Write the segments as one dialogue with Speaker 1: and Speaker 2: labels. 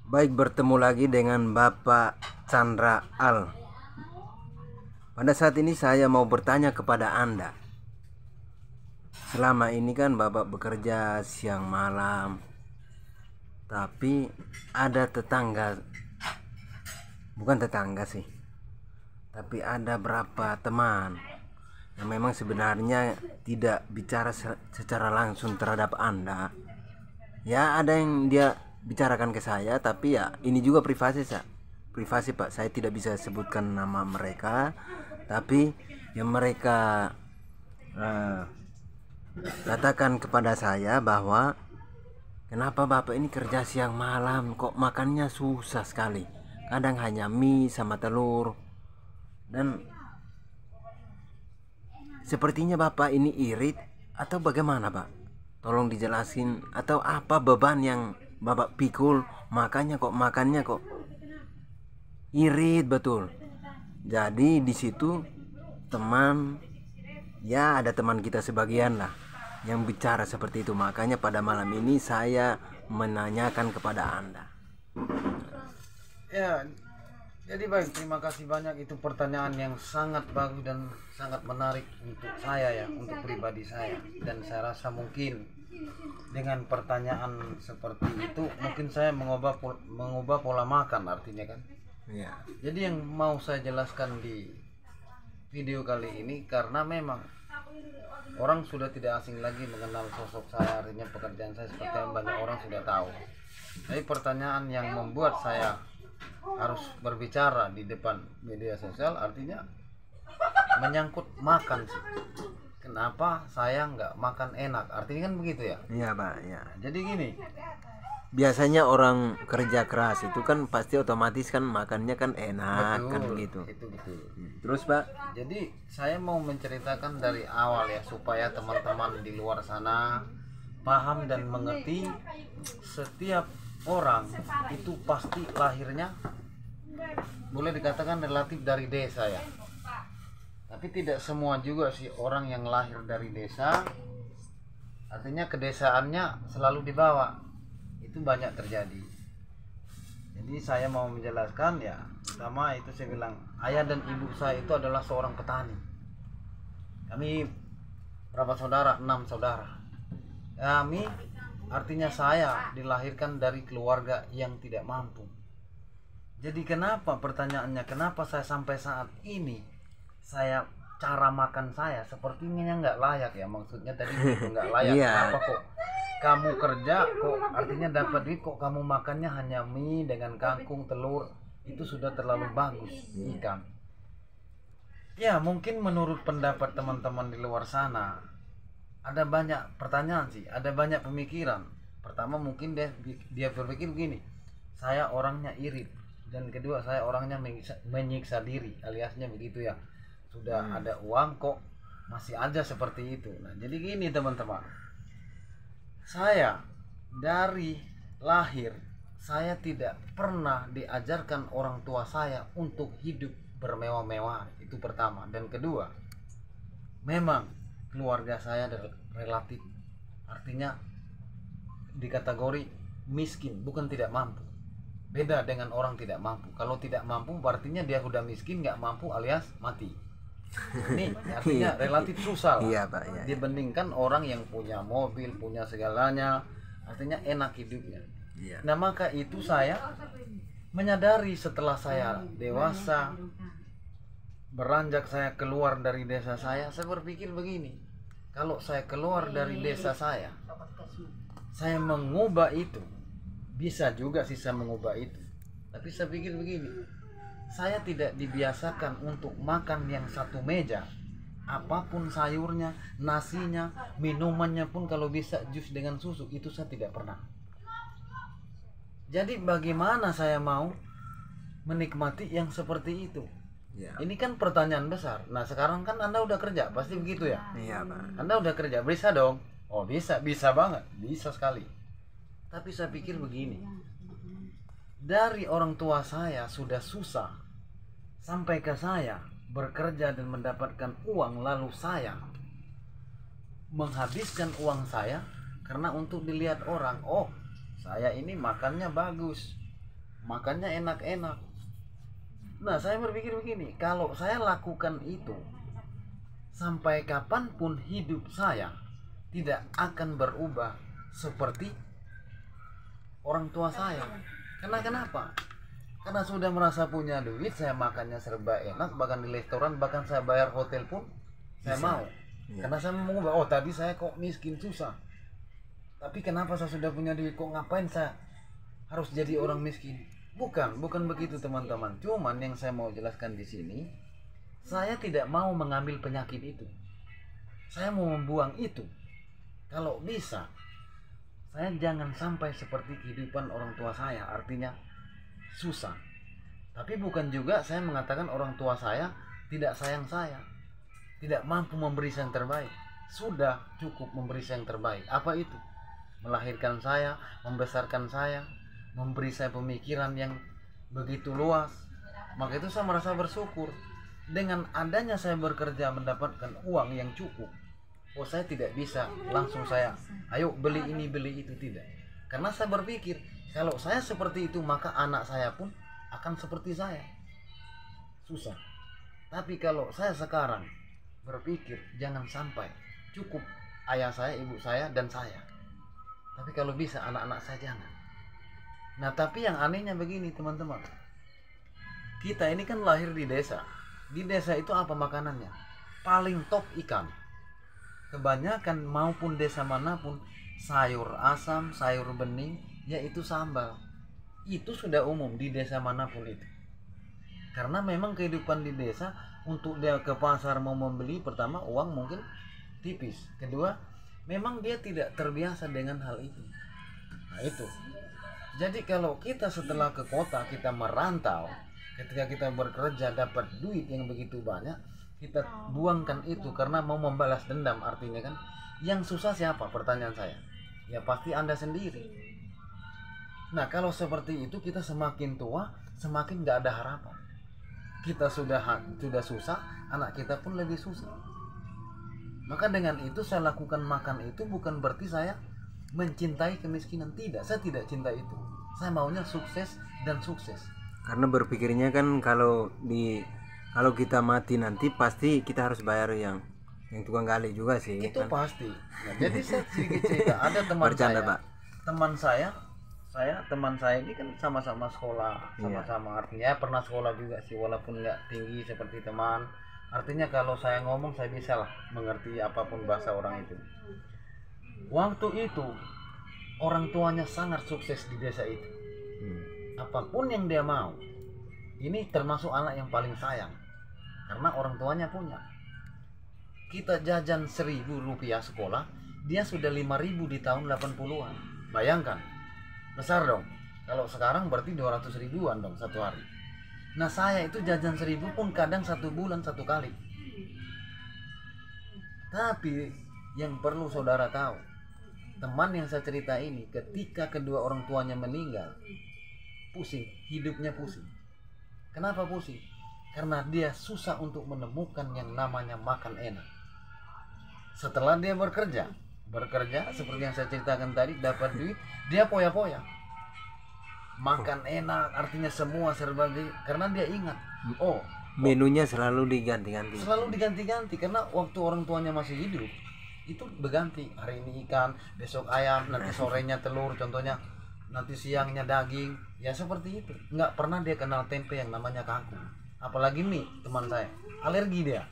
Speaker 1: Baik, bertemu lagi dengan Bapak Chandra Al. Pada saat ini saya mau bertanya kepada Anda. Selama ini kan Bapak bekerja siang malam, tapi ada tetangga, bukan tetangga sih, tapi ada berapa teman yang memang sebenarnya tidak bicara secara langsung terhadap Anda. Ya, ada yang dia bicarakan ke saya, tapi ya ini juga privasi Pak. Saya tidak bisa sebutkan nama mereka, tapi yang mereka eh, katakan kepada saya bahwa kenapa Bapak ini kerja siang malam kok makannya susah sekali, kadang hanya mie sama telur. Dan sepertinya Bapak ini irit atau bagaimana Pak? Tolong dijelasin, atau apa beban yang Bapak pikul, makanya kok makannya kok irit betul. Jadi di situ teman, ya ada teman kita sebagian lah yang bicara seperti itu. Makanya pada malam ini saya menanyakan kepada Anda.
Speaker 2: Ya, jadi baik, terima kasih banyak. Itu pertanyaan yang sangat bagus dan sangat menarik untuk saya ya, untuk pribadi saya. Dan saya rasa mungkin dengan pertanyaan seperti itu mungkin saya mengubah pola makan artinya kan.
Speaker 1: Ya.
Speaker 2: Jadi yang mau saya jelaskan di video kali ini karena memang orang sudah tidak asing lagi mengenal sosok saya, artinya pekerjaan saya seperti yang banyak orang sudah tahu. Jadi pertanyaan yang membuat saya harus berbicara di depan media sosial artinya menyangkut makan sih. Kenapa saya nggak makan enak? Artinya kan begitu ya.
Speaker 1: Iya Pak, ya.
Speaker 2: Jadi gini,
Speaker 1: Biasanya orang kerja keras itu kan pasti otomatis kan makannya kan enak, kan begitu.
Speaker 2: itu betul.
Speaker 1: Terus Pak?
Speaker 2: Jadi saya mau menceritakan dari awal ya supaya teman-teman di luar sana paham dan mengerti. Setiap orang itu pasti lahirnya boleh dikatakan relatif dari desa ya. Tapi tidak semua juga sih orang yang lahir dari desa artinya kedesaannya selalu dibawa. Itu banyak terjadi. Jadi saya mau menjelaskan ya, pertama itu saya bilang ayah dan ibu saya itu adalah seorang petani. Kami berapa saudara? 6 saudara. Kami artinya saya dilahirkan dari keluarga yang tidak mampu. Jadi kenapa pertanyaannya, kenapa saya sampai saat ini saya cara makan saya sepertinya nggak layak ya, maksudnya tadi itu nggak layak. Kenapa kok kamu kerja kok artinya dapat duit kok kamu makannya hanya mie dengan kangkung telur, itu sudah terlalu bagus ikan. Ya mungkin menurut pendapat teman-teman di luar sana ada banyak pertanyaan sih, ada banyak pemikiran. Pertama mungkin dia berpikir begini, saya orangnya irit, dan kedua saya orangnya menyiksa diri aliasnya begitu ya. Sudah ada uang kok masih aja seperti itu. Nah jadi gini teman-teman, saya dari lahir saya tidak pernah diajarkan orang tua saya untuk hidup bermewah-mewah, itu pertama. Dan kedua, memang keluarga saya relatif artinya di kategori miskin, bukan tidak mampu. Beda dengan orang tidak mampu. Kalau tidak mampu artinya dia udah miskin, nggak mampu alias mati. Ini artinya relatif susah lah.
Speaker 1: Iya Pak, ya.
Speaker 2: Dibandingkan orang yang punya mobil, punya segalanya, artinya enak hidupnya.
Speaker 1: Iya.
Speaker 2: Nah maka itu saya menyadari setelah saya dewasa, beranjak saya keluar dari desa saya berpikir begini, kalau saya keluar dari desa saya mengubah itu, bisa juga sih saya mengubah itu. Tapi saya pikir begini, saya tidak dibiasakan untuk makan yang satu meja. Apapun sayurnya, nasinya, minumannya pun kalau bisa jus dengan susu, itu saya tidak pernah. Jadi bagaimana saya mau menikmati yang seperti itu?
Speaker 1: Ya.
Speaker 2: Ini kan pertanyaan besar. Nah sekarang kan Anda udah kerja, pasti begitu ya?
Speaker 1: Iya Pak.
Speaker 2: Anda udah kerja, bisa dong? Oh bisa banget, bisa sekali. Tapi saya pikir begini, dari orang tua saya sudah susah sampai ke saya bekerja dan mendapatkan uang, lalu saya menghabiskan uang saya karena untuk dilihat orang, oh saya ini makannya bagus, makannya enak-enak. Nah, saya berpikir begini, kalau saya lakukan itu sampai kapanpun hidup saya tidak akan berubah seperti orang tua saya. Kenapa? Karena sudah merasa punya duit, saya makannya serba enak, bahkan di restoran, bahkan saya bayar hotel pun saya mau. Karena saya mau mengubah, oh tadi saya kok miskin susah, tapi kenapa saya sudah punya duit, kok ngapain saya harus jadi orang miskin? Bukan begitu teman-teman. Cuman yang saya mau jelaskan di sini, saya tidak mau mengambil penyakit itu. Saya mau membuang itu. Kalau bisa, saya jangan sampai seperti kehidupan orang tua saya, artinya susah. Tapi bukan juga saya mengatakan orang tua saya tidak sayang saya, tidak mampu memberi yang terbaik. Sudah cukup memberi yang terbaik. Apa itu? Melahirkan saya, membesarkan saya, memberi saya pemikiran yang begitu luas. Maka itu saya merasa bersyukur. Dengan adanya saya bekerja mendapatkan uang yang cukup, oh saya tidak bisa langsung saya ayo beli ini beli itu, tidak. Karena saya berpikir kalau saya seperti itu maka anak saya pun akan seperti saya, susah. Tapi kalau saya sekarang berpikir jangan sampai, cukup ayah saya, ibu saya, dan saya. Tapi kalau bisa anak-anak saya jangan. Nah, tapi yang anehnya begini teman-teman, kita ini kan lahir di desa. Di desa itu apa makanannya? Paling top ikan. Kebanyakan maupun desa manapun, sayur asam, sayur bening, yaitu sambal. Itu sudah umum di desa manapun itu. Karena memang kehidupan di desa, untuk dia ke pasar mau membeli, pertama uang mungkin tipis. Kedua, memang dia tidak terbiasa dengan hal itu. Nah itu. Jadi kalau kita setelah ke kota, kita merantau, ketika kita bekerja dapat duit yang begitu banyak, kita buangkan itu karena mau membalas dendam, artinya kan yang susah siapa? Pertanyaan saya. Ya pasti Anda sendiri. Nah kalau seperti itu kita semakin tua semakin gak ada harapan. Kita sudah susah, anak kita pun lebih susah. Maka dengan itu saya lakukan makan itu bukan berarti saya mencintai kemiskinan, tidak. Saya tidak cinta itu. Saya maunya sukses dan sukses.
Speaker 1: Karena berpikirnya kan kalau kita mati nanti pasti kita harus bayar yang tukang gali juga sih.
Speaker 2: Itu
Speaker 1: kan?
Speaker 2: pasti. Nah, jadi saya sedikit cerita. Ada teman
Speaker 1: Bercanda,
Speaker 2: saya.
Speaker 1: Pak.
Speaker 2: Teman saya ini kan sama-sama sekolah, sama-sama artinya pernah sekolah juga sih, walaupun nggak tinggi seperti teman. Artinya kalau saya ngomong saya bisa lah mengerti apapun bahasa orang itu. Waktu itu orang tuanya sangat sukses di desa itu. Apapun yang dia mau, ini termasuk anak yang paling sayang karena orang tuanya punya. Kita jajan 1.000 rupiah sekolah, dia sudah 5.000 di tahun 80-an. Bayangkan, besar dong. Kalau sekarang berarti 200 ribuan dong satu hari. Nah saya itu jajan 1.000 pun kadang 1 bulan 1 kali. Tapi yang perlu saudara tahu, teman yang saya cerita ini ketika kedua orang tuanya meninggal, pusing, hidupnya pusing. Kenapa pusing? Karena dia susah untuk menemukan yang namanya makan enak. Setelah dia bekerja seperti yang saya ceritakan tadi, dapat duit, dia poya-poya. Makan enak, artinya semua serba karena dia ingat,
Speaker 1: menunya selalu diganti-ganti.
Speaker 2: Karena waktu orang tuanya masih hidup itu berganti, hari ini ikan, besok ayam, nanti sorenya telur contohnya, nanti siangnya daging, ya seperti itu. Nggak pernah dia kenal tempe yang namanya kangkung, apalagi mie. Teman saya alergi, dia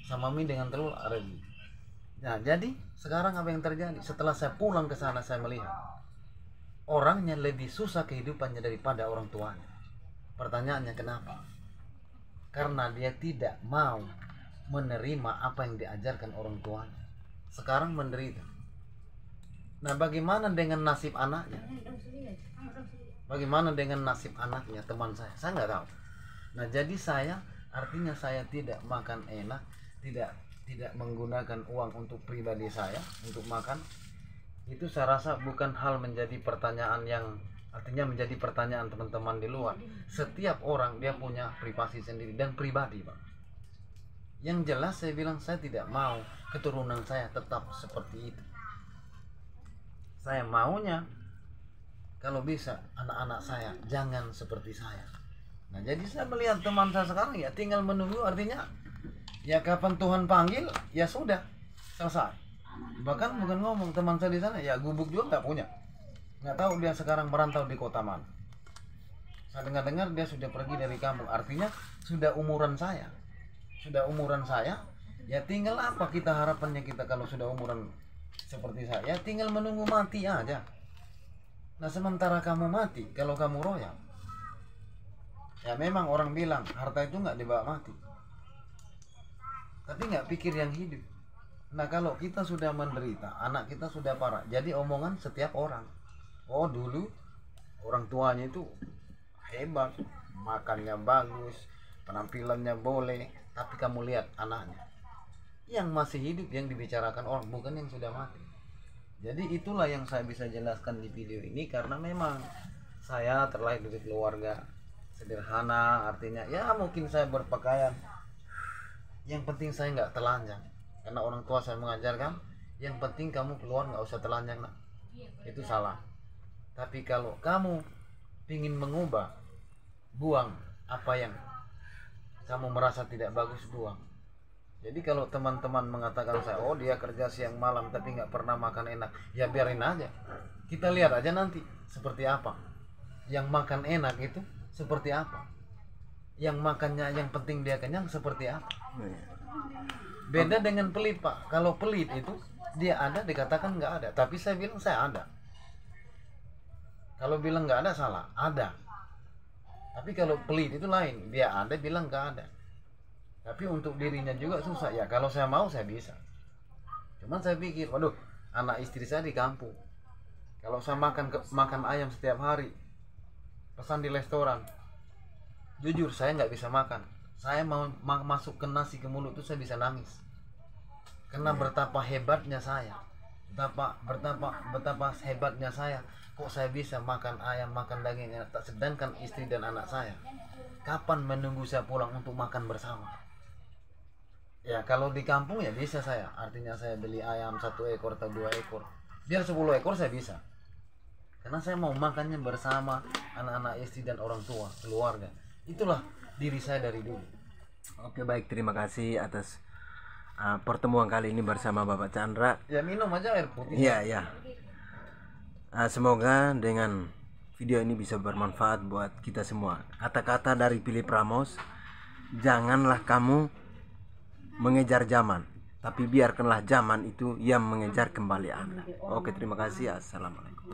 Speaker 2: sama mie dengan telur alergi. Nah jadi sekarang apa yang terjadi? Setelah saya pulang ke sana, saya melihat orangnya lebih susah kehidupannya daripada orang tuanya. Pertanyaannya kenapa? Karena dia tidak mau menerima apa yang diajarkan orang tuanya. Sekarang menderita. Nah bagaimana dengan nasib anaknya? Bagaimana dengan nasib anaknya teman saya? Saya nggak tahu. Nah jadi artinya saya tidak makan enak, tidak menggunakan uang untuk pribadi saya untuk makan. Itu saya rasa bukan hal menjadi pertanyaan yang artinya menjadi pertanyaan teman-teman di luar. Setiap orang dia punya privasi sendiri dan pribadi, Pak. Yang jelas saya bilang saya tidak mau keturunan saya tetap seperti itu. Saya maunya kalau bisa anak-anak saya jangan seperti saya. Nah jadi saya melihat teman saya sekarang ya tinggal menunggu, artinya ya kapan Tuhan panggil ya sudah selesai. Bahkan bukan ngomong, teman saya di sana ya gubuk juga nggak punya, nggak tahu dia sekarang merantau di kota mana. Saya dengar dia sudah pergi dari kampung, artinya sudah umuran saya, ya tinggal apa kita harapannya kita kalau sudah umuran seperti saya, ya tinggal menunggu mati aja. Nah sementara kamu mati, kalau kamu royal, ya memang orang bilang harta itu nggak dibawa mati, tapi nggak pikir yang hidup. Nah kalau kita sudah menderita, anak kita sudah parah, jadi omongan setiap orang, oh dulu orang tuanya itu hebat, makannya bagus, penampilannya boleh, tapi kamu lihat anaknya yang masih hidup yang dibicarakan orang, bukan yang sudah mati. Jadi itulah yang saya bisa jelaskan di video ini, karena memang saya terlahir dari keluarga sederhana, artinya ya mungkin saya berpakaian, yang penting saya nggak telanjang, karena orang tua saya mengajarkan yang penting kamu keluar nggak usah telanjang nak. Itu salah. Tapi kalau kamu ingin mengubah, buang apa yang kamu merasa tidak bagus, buang. Jadi kalau teman-teman mengatakan saya, oh dia kerja siang malam tapi nggak pernah makan enak, ya biarin aja, kita lihat aja nanti seperti apa. Yang makan enak itu seperti apa, yang makannya yang penting dia kenyang seperti apa. Beda dengan pelit pak. Kalau pelit itu dia ada dikatakan nggak ada, tapi saya bilang saya ada. Kalau bilang nggak ada salah, ada. Tapi kalau pelit itu lain, dia ada bilang nggak ada. Tapi untuk dirinya juga susah ya. Kalau saya mau saya bisa. Cuman saya pikir, waduh, anak istri saya di kampung. Kalau saya makan ayam setiap hari, pesan di restoran, jujur saya nggak bisa makan. Saya mau masuk ke nasi ke mulut itu saya bisa nangis. Karena betapa hebatnya saya, betapa hebatnya saya. Kok saya bisa makan ayam, makan daging enak, sedangkan istri dan anak saya kapan menunggu saya pulang untuk makan bersama. Ya kalau di kampung ya bisa saya, artinya saya beli ayam 1 ekor atau 2 ekor, biar 10 ekor saya bisa, karena saya mau makannya bersama anak-anak, istri dan orang tua, keluarga. Itulah diri saya dari dulu.
Speaker 1: Oke baik, terima kasih atas pertemuan kali ini bersama Bapak Chandra.
Speaker 2: Ya minum aja air putih.
Speaker 1: Iya. Semoga dengan video ini bisa bermanfaat buat kita semua. Kata-kata dari Philip Ramos, janganlah kamu mengejar zaman, tapi biarkanlah zaman itu yang mengejar kembali Anda. Oke, terima kasih. Assalamualaikum.